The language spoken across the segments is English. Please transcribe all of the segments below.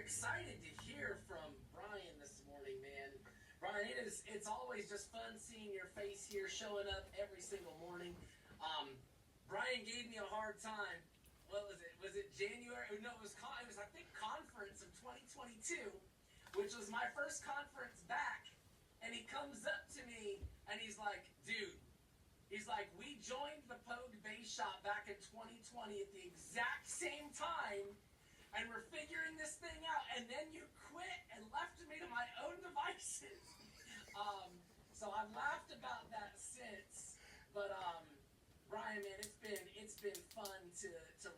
excited to hear from Brian this morning, man. Brian, it's always just fun seeing your face here, showing up every single morning. Brian gave me a hard time. What was it? Was it January? No, it was I think conference of 2022, which was my first conference back. And he comes up to me and he's like, dude. He's like, we joined the Pogue Bass Shop back in 2020 at the exact same time, and we're figuring this thing out, and then you quit and left me to my own devices. So I've laughed about that since. But Brian, man, it's been fun to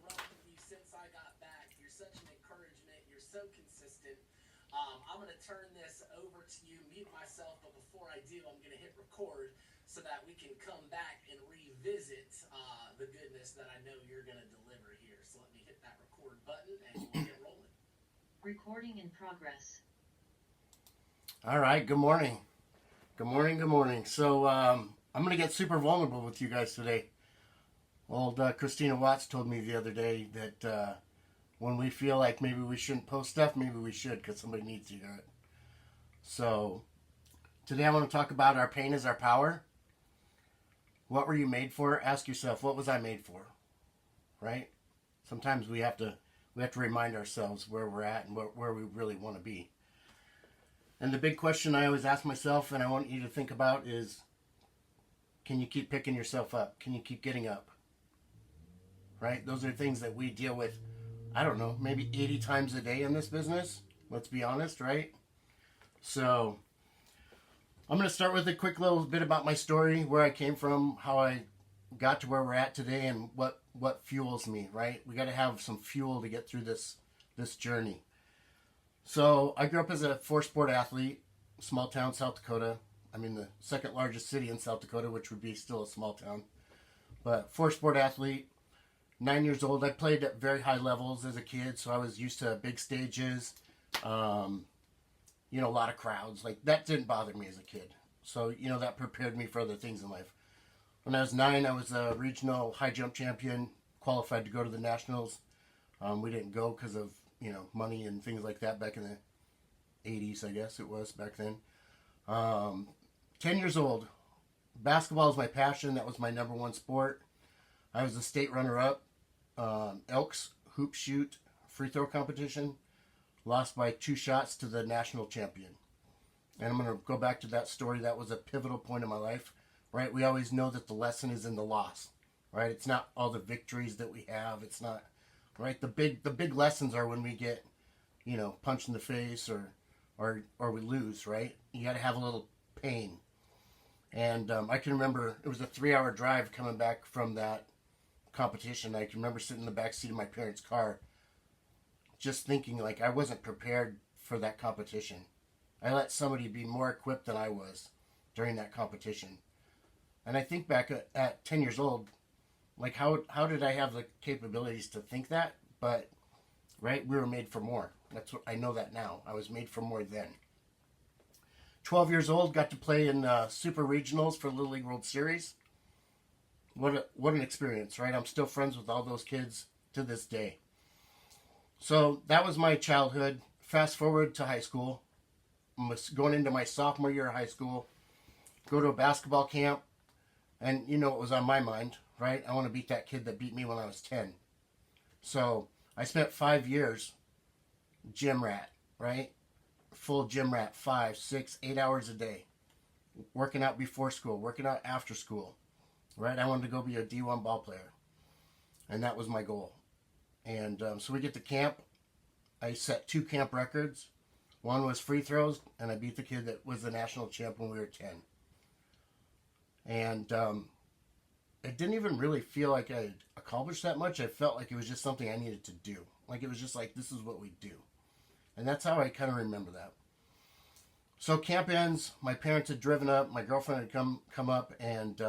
run with you since I got back. You're such an encouragement. You're so consistent. I'm going to turn this over to you, mute myself, but before I do, I'm going to hit record so that we can come back and revisit the goodness that I know you're going to deliver here. So let me hit that record button and we'll get rolling. Recording in progress. All right, good morning. Good morning, good morning. So I'm going to get super vulnerable with you guys today. Old Christina Watts told me the other day that when we feel like maybe we shouldn't post stuff, maybe we should because somebody needs to hear it. So today I want to talk about our pain is our power. What were you made for? Ask yourself, what was I made for? Right? Sometimes we have to remind ourselves where we're at and where we really want to be. And the big question I always ask myself and I want you to think about is, can you keep picking yourself up? Can you keep getting up? Right? Those are things that we deal with, I don't know, maybe 80 times a day in this business. Let's be honest, right? So I'm going to start with a quick little bit about my story, where I came from, how I got to where we're at today, and what fuels me, right? We got to have some fuel to get through this journey. So I grew up as a four-sport athlete, small town, South Dakota. I mean, the second largest city in South Dakota, which would be still a small town. But four-sport athlete, 9 years old. I played at very high levels as a kid, so I was used to big stages, a lot of crowds. Like, that didn't bother me as a kid. So, that prepared me for other things in life. When I was 9, I was a regional high jump champion, qualified to go to the nationals. We didn't go because of, money and things like that back in the 80s, I guess it was back then. 10 years old. Basketball is my passion. That was my number one sport. I was a state runner-up. Elks hoop shoot free throw competition. Lost by 2 shots to the national champion. And I'm going to go back to that story. That was a pivotal point in my life, right? We always know that the lesson is in the loss, right? It's not all the victories that we have. It's not, right? The big lessons are when we get, punched in the face or we lose, right? You got to have a little pain. And I can remember it was a 3-hour drive coming back from that competition. I can remember sitting in the back seat of my parents' car just thinking like I wasn't prepared for that competition. I let somebody be more equipped than I was during that competition. And I think back at 10 years old, like how did I have the capabilities to think that? But, right, we were made for more. That's what I know that now. I was made for more then. 12 years old, got to play in Super Regionals for Little League World Series. What an experience, right? I'm still friends with all those kids to this day. So that was my childhood. Fast forward to high school. I'm going into my sophomore year of high school. Go to a basketball camp. And what was on my mind, right? I want to beat that kid that beat me when I was 10. So I spent 5 years gym rat, right? Full gym rat, 5, 6, 8 hours a day. Working out before school, working out after school, right? I wanted to go be a D1 ball player. And that was my goal. And so we get to camp. I set 2 camp records. One was free throws, and I beat the kid that was the national champ when we were 10. And it didn't even really feel like I accomplished that much. I felt like it was just something I needed to do. Like it was just like, this is what we do. And that's how I kind of remember that. So camp ends. My parents had driven up. My girlfriend had come up, and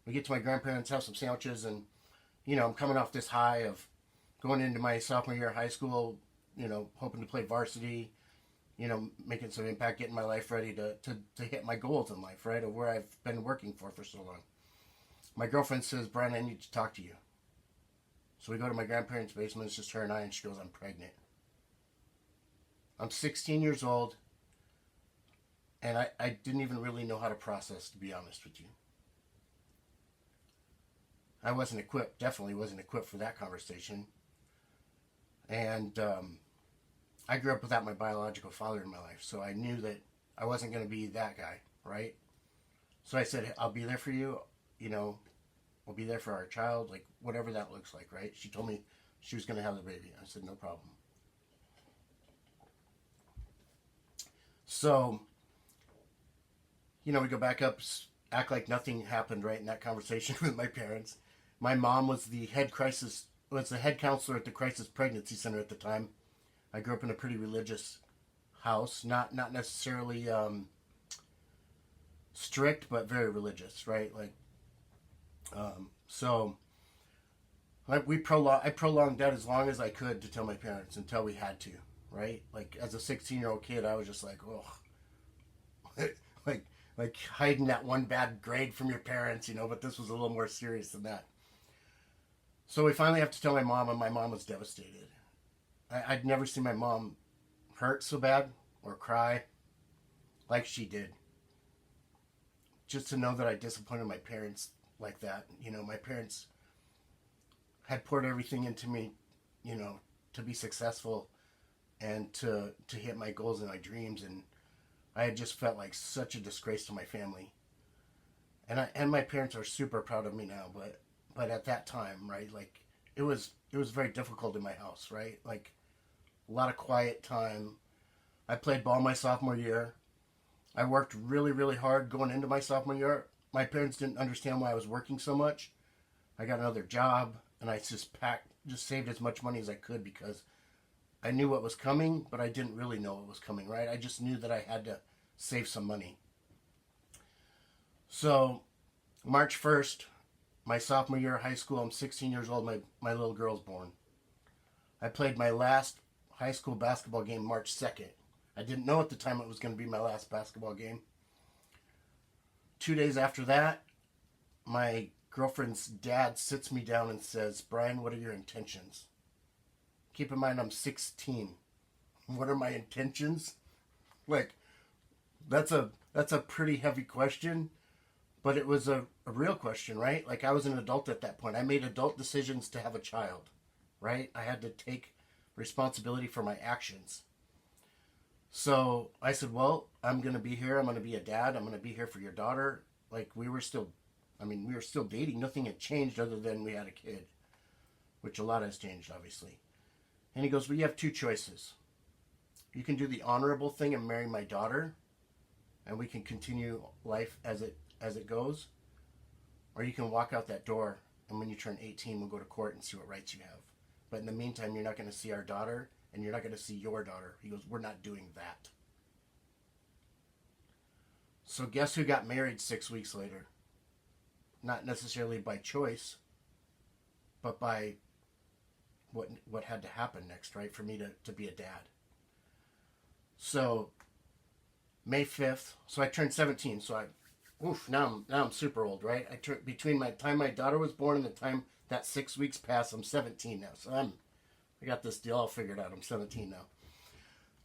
we get to my grandparents' house, some sandwiches, and I'm coming off this high of going into my sophomore year of high school, hoping to play varsity, making some impact, getting my life ready to hit my goals in life, right, of where I've been working for so long. My girlfriend says, Brian, I need to talk to you. So we go to my grandparents' basement. It's just her and I, and she goes, I'm pregnant. I'm 16 years old, and I didn't even really know how to process, to be honest with you. I wasn't equipped, definitely wasn't equipped for that conversation. And I grew up without my biological father in my life, so I knew that I wasn't going to be that guy, right? So I said, I'll be there for you, you know, we'll be there for our child, like whatever that looks like, right? She told me she was going to have the baby. I said, no problem. So, you know, we go back up, act like nothing happened, right, in that conversation with my parents. My mom was the head counselor at the crisis pregnancy center at the time. I grew up in a pretty religious house, not necessarily strict, but very religious, right? Like, so I prolonged that as long as I could to tell my parents until we had to, right? Like as a 16-year-old kid, I was just like, oh, like hiding that one bad grade from your parents, you know. But this was a little more serious than that. So we finally have to tell my mom, and my mom was devastated. I'd never seen my mom hurt so bad or cry like she did. Just to know that I disappointed my parents like that. You know, my parents had poured everything into me, you know, to be successful and to hit my goals and my dreams. And I had just felt like such a disgrace to my family. And my parents are super proud of me now, but at that time, right, like it was very difficult in my house, right? Like a lot of quiet time. I played ball my sophomore year. I worked really, really hard going into my sophomore year. My parents didn't understand why I was working so much. I got another job, and I just saved as much money as I could because I knew what was coming, but I didn't really know what was coming, right? I just knew that I had to save some money. So, March 1st, my sophomore year of high school, I'm 16 years old, my little girl's born. I played my last high school basketball game March 2nd. I didn't know at the time it was going to be my last basketball game. 2 days after that, my girlfriend's dad sits me down and says, Brian, what are your intentions? Keep in mind, I'm 16. What are my intentions? Like, that's a pretty heavy question, but it was a real question, right? Like, I was an adult at that point. I made adult decisions to have a child, right? I had to take responsibility for my actions. So I said, well, I'm going to be here. I'm going to be a dad. I'm going to be here for your daughter. Like, we were still dating. Nothing had changed other than we had a kid, which a lot has changed, obviously. And he goes, well, you have two choices. You can do the honorable thing and marry my daughter, and we can continue life as it goes. Or you can walk out that door, and when you turn 18, we'll go to court and see what rights you have. But in the meantime, you're not going to see our daughter, and you're not going to see your daughter. He goes, we're not doing that. So guess who got married 6 weeks later? Not necessarily by choice, but by what had to happen next, right, for me to be a dad. So May 5th, so I turned 17, so now I'm super old, right? Between my time my daughter was born and the time that 6 weeks passed, I'm 17 now. So I got this deal all figured out. I'm 17 now.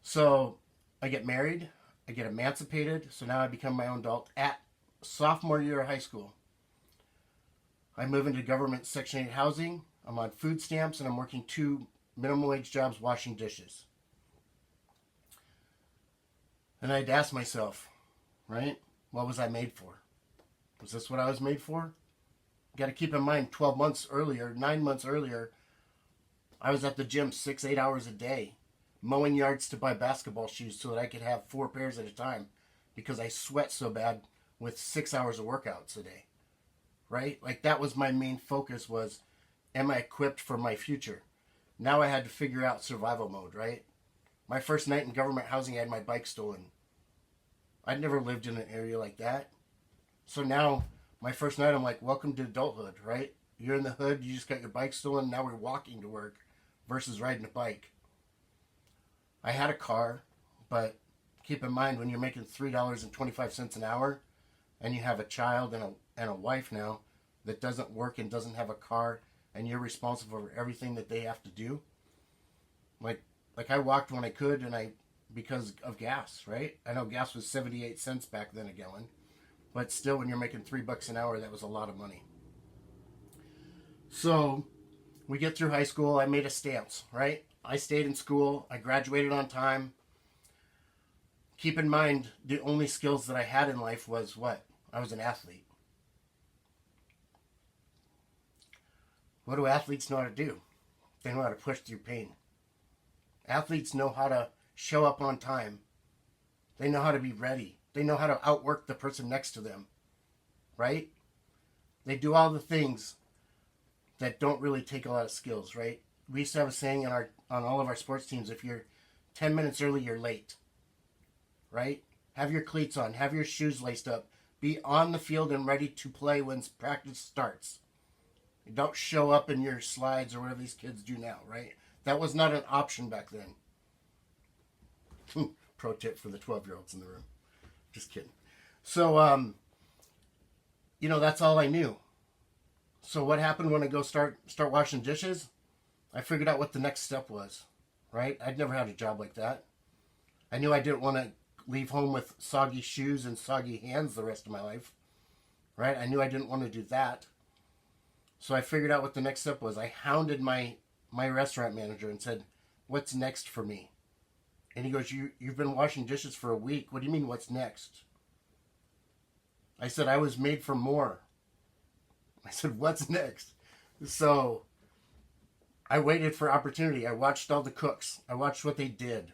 So I get married, I get emancipated, so now I become my own adult at sophomore year of high school. I move into government Section 8 housing. I'm on food stamps, and I'm working 2 minimum wage jobs washing dishes. And I'd ask myself, right, what was I made for? Was this what I was made for? You got to keep in mind, 9 months earlier, I was at the gym 6-8 hours a day, mowing yards to buy basketball shoes so that I could have 4 pairs at a time because I sweat so bad with 6 hours of workouts a day, right? Like, that was my main focus was, am I equipped for my future? Now I had to figure out survival mode, right? My first night in government housing, I had my bike stolen. I'd never lived in an area like that. So now, my first night, I'm like, welcome to adulthood, right? You're in the hood, you just got your bike stolen, now we're walking to work versus riding a bike. I had a car, but keep in mind, when you're making $3.25 an hour, and you have a child and a wife now that doesn't work and doesn't have a car, and you're responsible for everything that they have to do. Like I walked when I could, and I because of gas, right? I know gas was 78 cents back then a gallon, but still, when you're making $3 an hour, that was a lot of money. So we get through high school. I made a stance, right? I stayed in school. I graduated on time. Keep in mind, the only skills that I had in life was what? I was an athlete. What do athletes know how to do? They know how to push through pain. Athletes know how to show up on time. They know how to be ready. They know how to outwork the person next to them, right? They do all the things that don't really take a lot of skills, right? We used to have a saying on all of our sports teams: if you're 10 minutes early, you're late, right? Have your cleats on, have your shoes laced up, be on the field and ready to play when practice starts. You don't show up in your slides or whatever these kids do now, right? That was not an option back then. Pro tip for the 12-year-olds in the room. Just kidding. So, that's all I knew. So what happened when I go start washing dishes? I figured out what the next step was, right? I'd never had a job like that. I knew I didn't want to leave home with soggy shoes and soggy hands the rest of my life, right? I knew I didn't want to do that. So I figured out what the next step was. I hounded my restaurant manager and said, "What's next for me?" And he goes, You've been washing dishes for a week. What do you mean, what's next? I said, I was made for more. I said, what's next? So I waited for opportunity. I watched all the cooks. I watched what they did.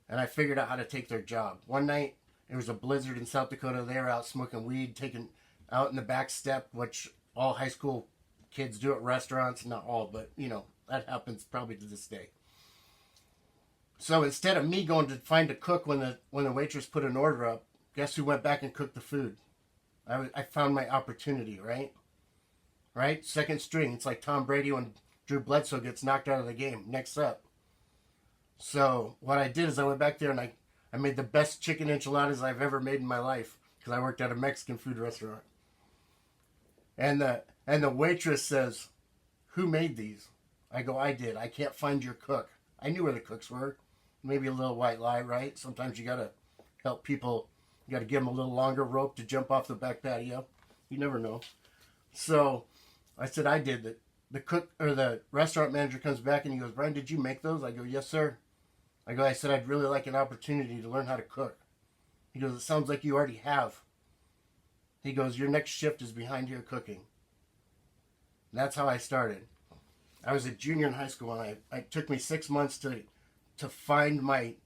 And I figured out how to take their job. One night, it was a blizzard in South Dakota. They were out smoking weed, taking out in the back step, which all high school kids do at restaurants. Not all, but, that happens probably to this day. So instead of me going to find a cook when the waitress put an order up, guess who went back and cooked the food? I found my opportunity, right? Right? Second string. It's like Tom Brady when Drew Bledsoe gets knocked out of the game. Next up. So what I did is I went back there and I made the best chicken enchiladas I've ever made in my life because I worked at a Mexican food restaurant. And the waitress says, "Who made these?" I go, "I did. I can't find your cook." I knew where the cooks were. Maybe a little white lie, right? Sometimes you got to help people. You got to give them a little longer rope to jump off the back patio. You never know. So I said, "I did it." The cook or the restaurant manager comes back and he goes, "Brian, did you make those?" I go, "Yes, sir." I said, "I'd really like an opportunity to learn how to cook." He goes, "It sounds like you already have." He goes, "Your next shift is behind here cooking." And that's how I started. I was a junior in high school and it took me 6 months to find my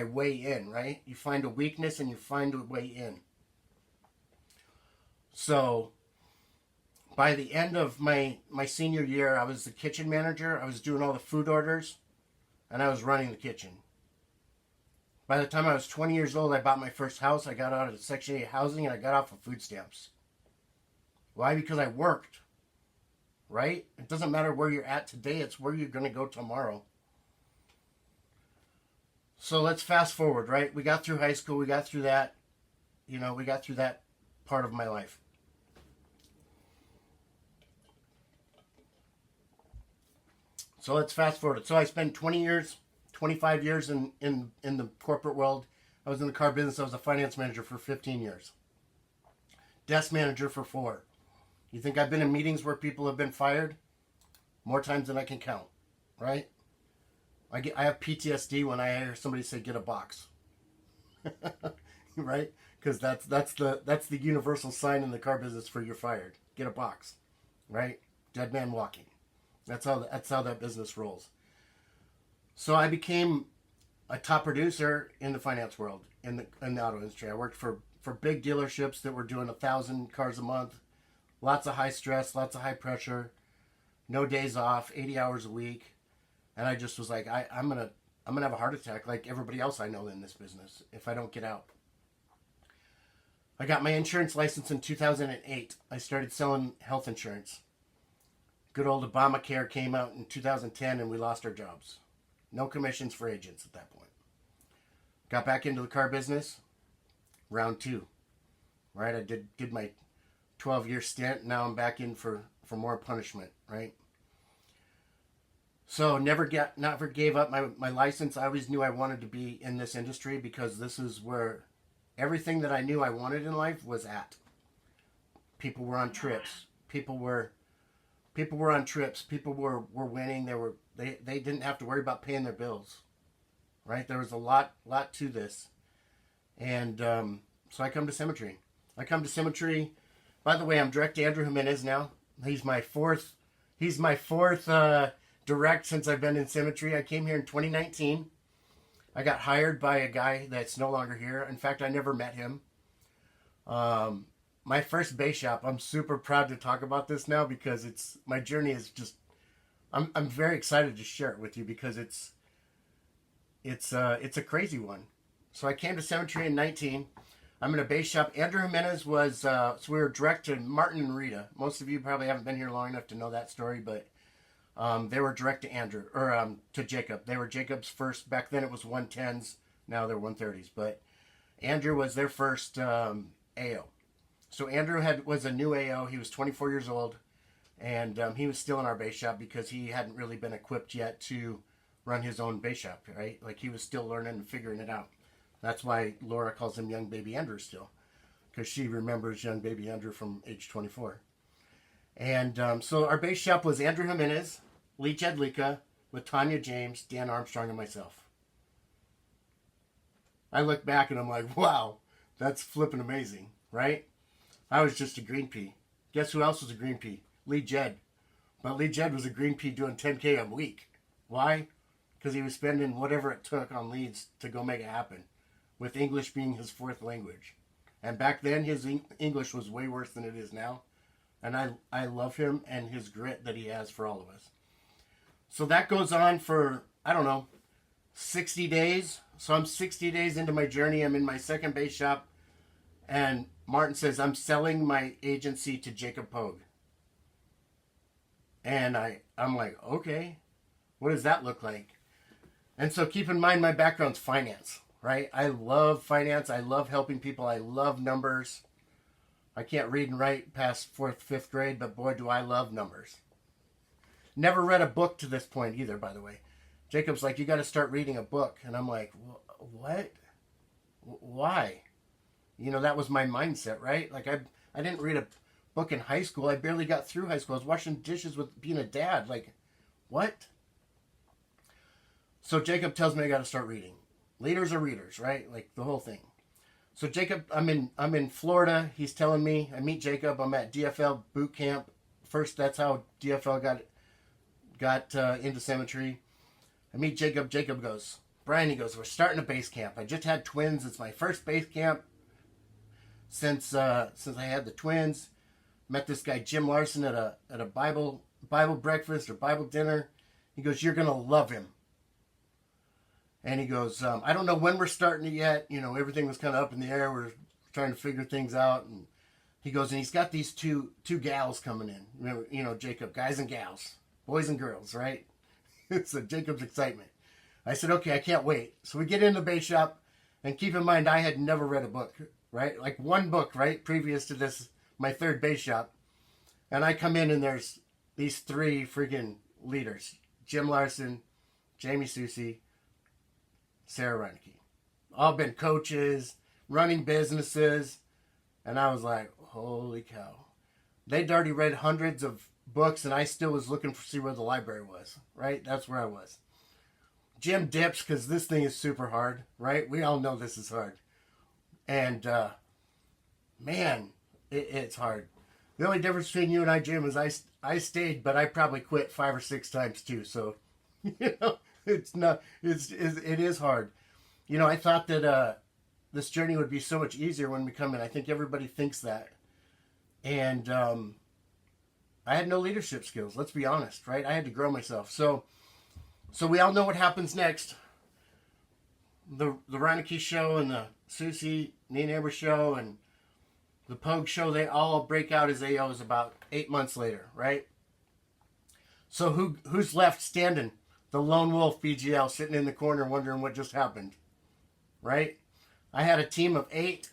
way in, right? You find a weakness and you find a way in. So by the end of my senior year, I was the kitchen manager. I was doing all the food orders and I was running the kitchen. By the time I was 20 years old, I bought my first house. I got out of Section 8 housing and I got off of food stamps. Why? Because I worked, right? It doesn't matter where you're at today. It's where you're going to go tomorrow. So let's fast forward, right? We got through high school. We got through that. We got through that part of my life. So let's fast forward. So I spent 25 years in the corporate world. I was in the car business. I was a finance manager for 15 years. Desk manager for 4. You think I've been in meetings where people have been fired? More times than I can count, right? I have PTSD when I hear somebody say, "Get a box," right? Because that's the universal sign in the car business for you're fired. Get a box, right? Dead man walking. That's how that business rolls. So I became a top producer in the finance world, in the auto industry. I worked for big dealerships that were doing 1,000 cars a month, lots of high stress, lots of high pressure, no days off, 80 hours a week. And I just was like, I'm gonna have a heart attack like everybody else I know in this business if I don't get out. I got my insurance license in 2008. I started selling health insurance. Good old Obamacare came out in 2010 and we lost our jobs. No commissions for agents at that point. Got back into the car business. Round 2. Right? I did my 12-year stint. Now I'm back in for more punishment, right? So never gave up my license. I always knew I wanted to be in this industry because this is where everything that I knew I wanted in life was at. People were on trips. People were on trips. People were winning. They didn't have to worry about paying their bills. Right? There was a lot to this. And so I come to Symmetry. By the way, I'm direct to Andrew Jimenez now. He's my fourth direct since I've been in Symmetry. I came here in 2019. I got hired by a guy that's no longer here. In fact, I never met him. My first bass shop, I'm super proud to talk about this now because my journey is just, I'm very excited to share it with you because it's a crazy one. So I came to Symmetry in 19. I'm in a bass shop. Andrew Jimenez was, so we were direct to Martin and Rita. Most of you probably haven't been here long enough to know that story, but they were direct to Andrew, or to Jacob. They were Jacob's first. Back then it was 110s. Now they're 130s. But Andrew was their first AO. So Andrew was a new AO. He was 24 years old. And he was still in our bass shop because he hadn't really been equipped yet to run his own bass shop, right? Like he was still learning and figuring it out. That's why Laura calls him Young Baby Andrew still. Because she remembers Young Baby Andrew from age 24. And so our bass shop was Andrew Jimenez, Lee Jedlicka, with Tanya James, Dan Armstrong, and myself. I look back and I'm like, wow, that's flipping amazing, right? I was just a green pea. Guess who else was a green pea? Lee Jed. But Lee Jed was a green pea doing 10K a week. Why? Because he was spending whatever it took on leads to go make it happen, with English being his fourth language. And back then, his English was way worse than it is now. And I love him and his grit that he has for all of us. So that goes on for, I don't know, 60 days. So I'm 60 days into my journey. I'm in my second bass shop. And Martin says, I'm selling my agency to Jacob Pogue. And I'm like, okay, what does that look like? And so keep in mind, my background's finance, right? I love finance. I love helping people. I love numbers. I can't read and write past 4th, 5th grade, but boy, do I love numbers. Never read a book to this point either, by the way. Jacob's like, you got to start reading a book. And I'm like, what? Why? You know, that was my mindset, right? Like, I didn't read a book in high school. I barely got through high school. I was washing dishes with being a dad. Like, what? So Jacob tells me I got to start reading. Leaders are readers, right? Like, the whole thing. So Jacob, I'm in Florida. He's telling me, I meet Jacob. I'm at DFL boot camp. First, that's how DFL got into Symmetry. I meet Jacob. Jacob goes, Brian, he goes, we're starting a base camp. I just had twins. It's my first base camp since I had the twins. Met this guy Jim Larson at a Bible breakfast or Bible dinner. He goes, you're gonna love him. And he goes, I don't know when we're starting it yet. You know, everything was kind of up in the air. We're trying to figure things out. And he goes, and he's got these two gals coming in. You know, Jacob, guys and gals, boys and girls, right? It's Jacob's excitement. I said, okay, I can't wait. So we get in the bass shop, and keep in mind, I had never read a book, right? Like one book, right? Previous to this, my third bass shop. And I come in, and there's these three freaking leaders. Jim Larson, Jamie Susie, Sarah Reineke. All been coaches, running businesses. And I was like, holy cow. They'd already read hundreds of books, and I still was looking to see where the library was, right? That's where I was. Jim dips because this thing is super hard, right? We all know this is hard. And, man, it's hard. The only difference between you and I, Jim, is I stayed, but I probably quit 5 or 6 times too. So, you know, it is hard. You know, I thought that this journey would be so much easier when we come in. I think everybody thinks that. And I had no leadership skills, let's be honest, right? I had to grow myself. So we all know what happens next. The Reineke show and the Susie Nina show and the Pogue show, they all break out as AOs about 8 months later, right? So who's left standing? The lone wolf BGL sitting in the corner wondering what just happened, right? I had a team of 8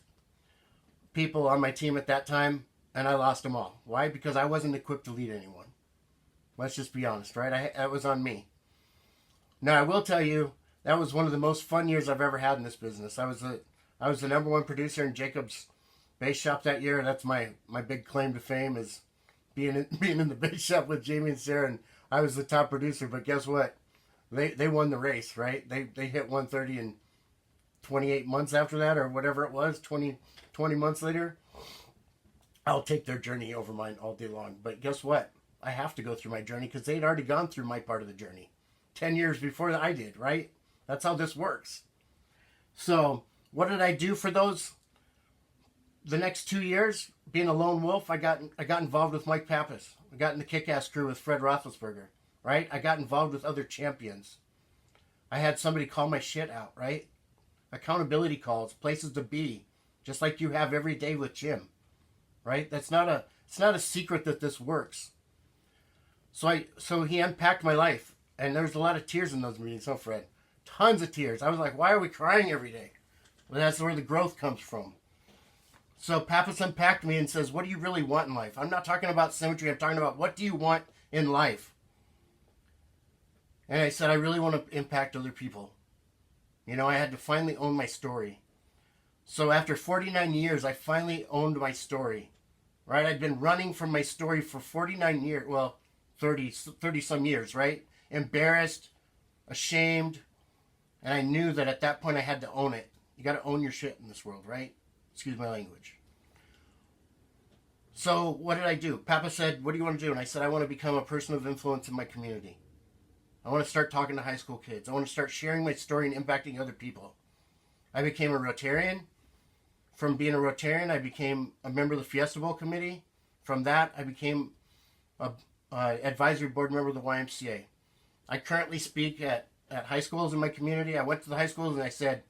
people on my team at that time, and I lost them all. Why? Because I wasn't equipped to lead anyone. Let's just be honest, right? That was on me. Now, I will tell you, that was one of the most fun years I've ever had in this business. I was the number one producer in Jacob's bass shop that year. That's my big claim to fame, is being in the bass shop with Jamie and Sarah, and I was the top producer. But guess what? They won the race, right? They hit 130 in 28 months after that, or whatever it was, 20 months later. I'll take their journey over mine all day long. But guess what? I have to go through my journey because they'd already gone through my part of the journey 10 years before I did, right? That's how this works. So what did I do for the next 2 years? Being a lone wolf, I got involved with Mike Pappas. I got in the Kick-Ass crew with Fred Roethlisberger, right? I got involved with other champions. I had somebody call my shit out, right? Accountability calls, places to be, just like you have every day with Jim, right? It's not a secret that this works. So he unpacked my life, and there's a lot of tears in those meetings, huh, Fred? Tons of tears. I was like, why are we crying every day? Well, that's where the growth comes from. So Pappas unpacked me and says, what do you really want in life? I'm not talking about symmetry. I'm talking about, what do you want in life? And I said, I really want to impact other people. You know, I had to finally own my story. So after 49 years, I finally owned my story. Right? I'd been running from my story for 49 years. Well, 30 some years, right? Embarrassed, ashamed. And I knew that at that point I had to own it. You got to own your shit in this world, right? Excuse my language. So what did I do? Papa said, what do you want to do? And I said, I want to become a person of influence in my community. I want to start talking to high school kids. I want to start sharing my story and impacting other people. I became a Rotarian. From being a Rotarian, I became a member of the Fiesta Bowl committee. From that, I became a advisory board member of the YMCA. I currently speak at high schools in my community. I went to the high schools and I said,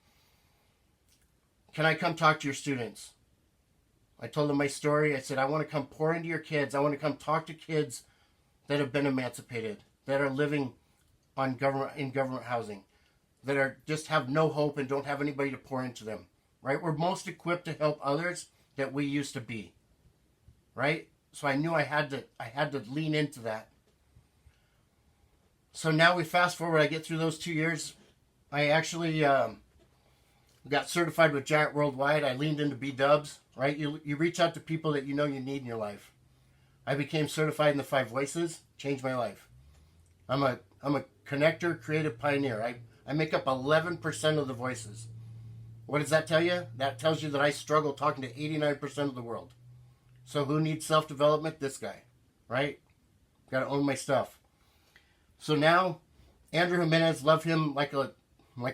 can I come talk to your students? I told them my story. I said, I want to come pour into your kids. I want to come talk to kids that have been emancipated, that are living in government housing, that are just have no hope and don't have anybody to pour into them. Right? We're most equipped to help others that we used to be. Right? So I knew I had to lean into that. So now we fast forward. I get through those 2 years. I actually got certified with Giant Worldwide. I leaned into B-dubs. Right? You reach out to people that you know you need in your life. I became certified in the 5 voices. Changed my life. I'm a connector, creative pioneer. I make up 11% of the voices. What does that tell you? That tells you that I struggle talking to 89% of the world. So who needs self-development? This guy, right? Got to own my stuff. So now, Andrew Jimenez, love him like a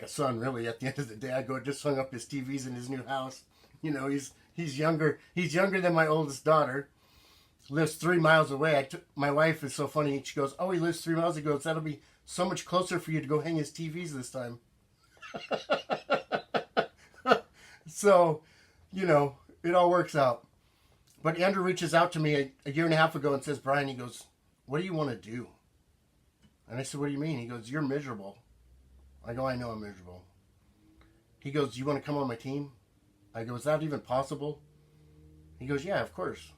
son, really. At the end of the day, I just hung up his TVs in his new house. You know, he's younger. He's younger than my oldest daughter. Lives 3 miles away. My wife is so funny. She goes, "Oh, he lives 3 miles." He goes, "That'll be so much closer for you to go hang his TVs this time." So, you know, it all works out. But Andrew reaches out to me a year and a half ago and says, Brian, he goes, what do you want to do? And I said, what do you mean? He goes, you're miserable. I go, I know I'm miserable. He goes, you want to come on my team? I go, is that even possible? He goes, yeah, of course.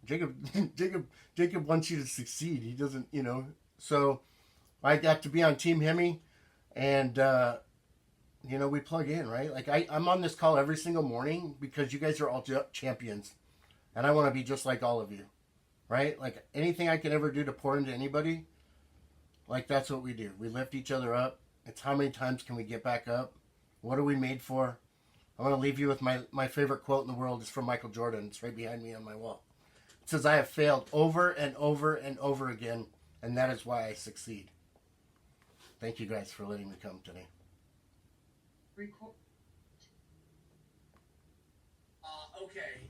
Jacob wants you to succeed. He doesn't, you know. So I got to be on Team Hemi, and you know, we plug in, right? Like I'm on this call every single morning because you guys are all champions, and I want to be just like all of you, right? Like anything I can ever do to pour into anybody, like that's what we do. We lift each other up. It's how many times can we get back up? What are we made for? I want to leave you with my favorite quote in the world. Is from Michael Jordan. It's right behind me on my wall. It says, I have failed over and over and over again, and that is why I succeed. Thank you guys for letting me come today. Record. Okay.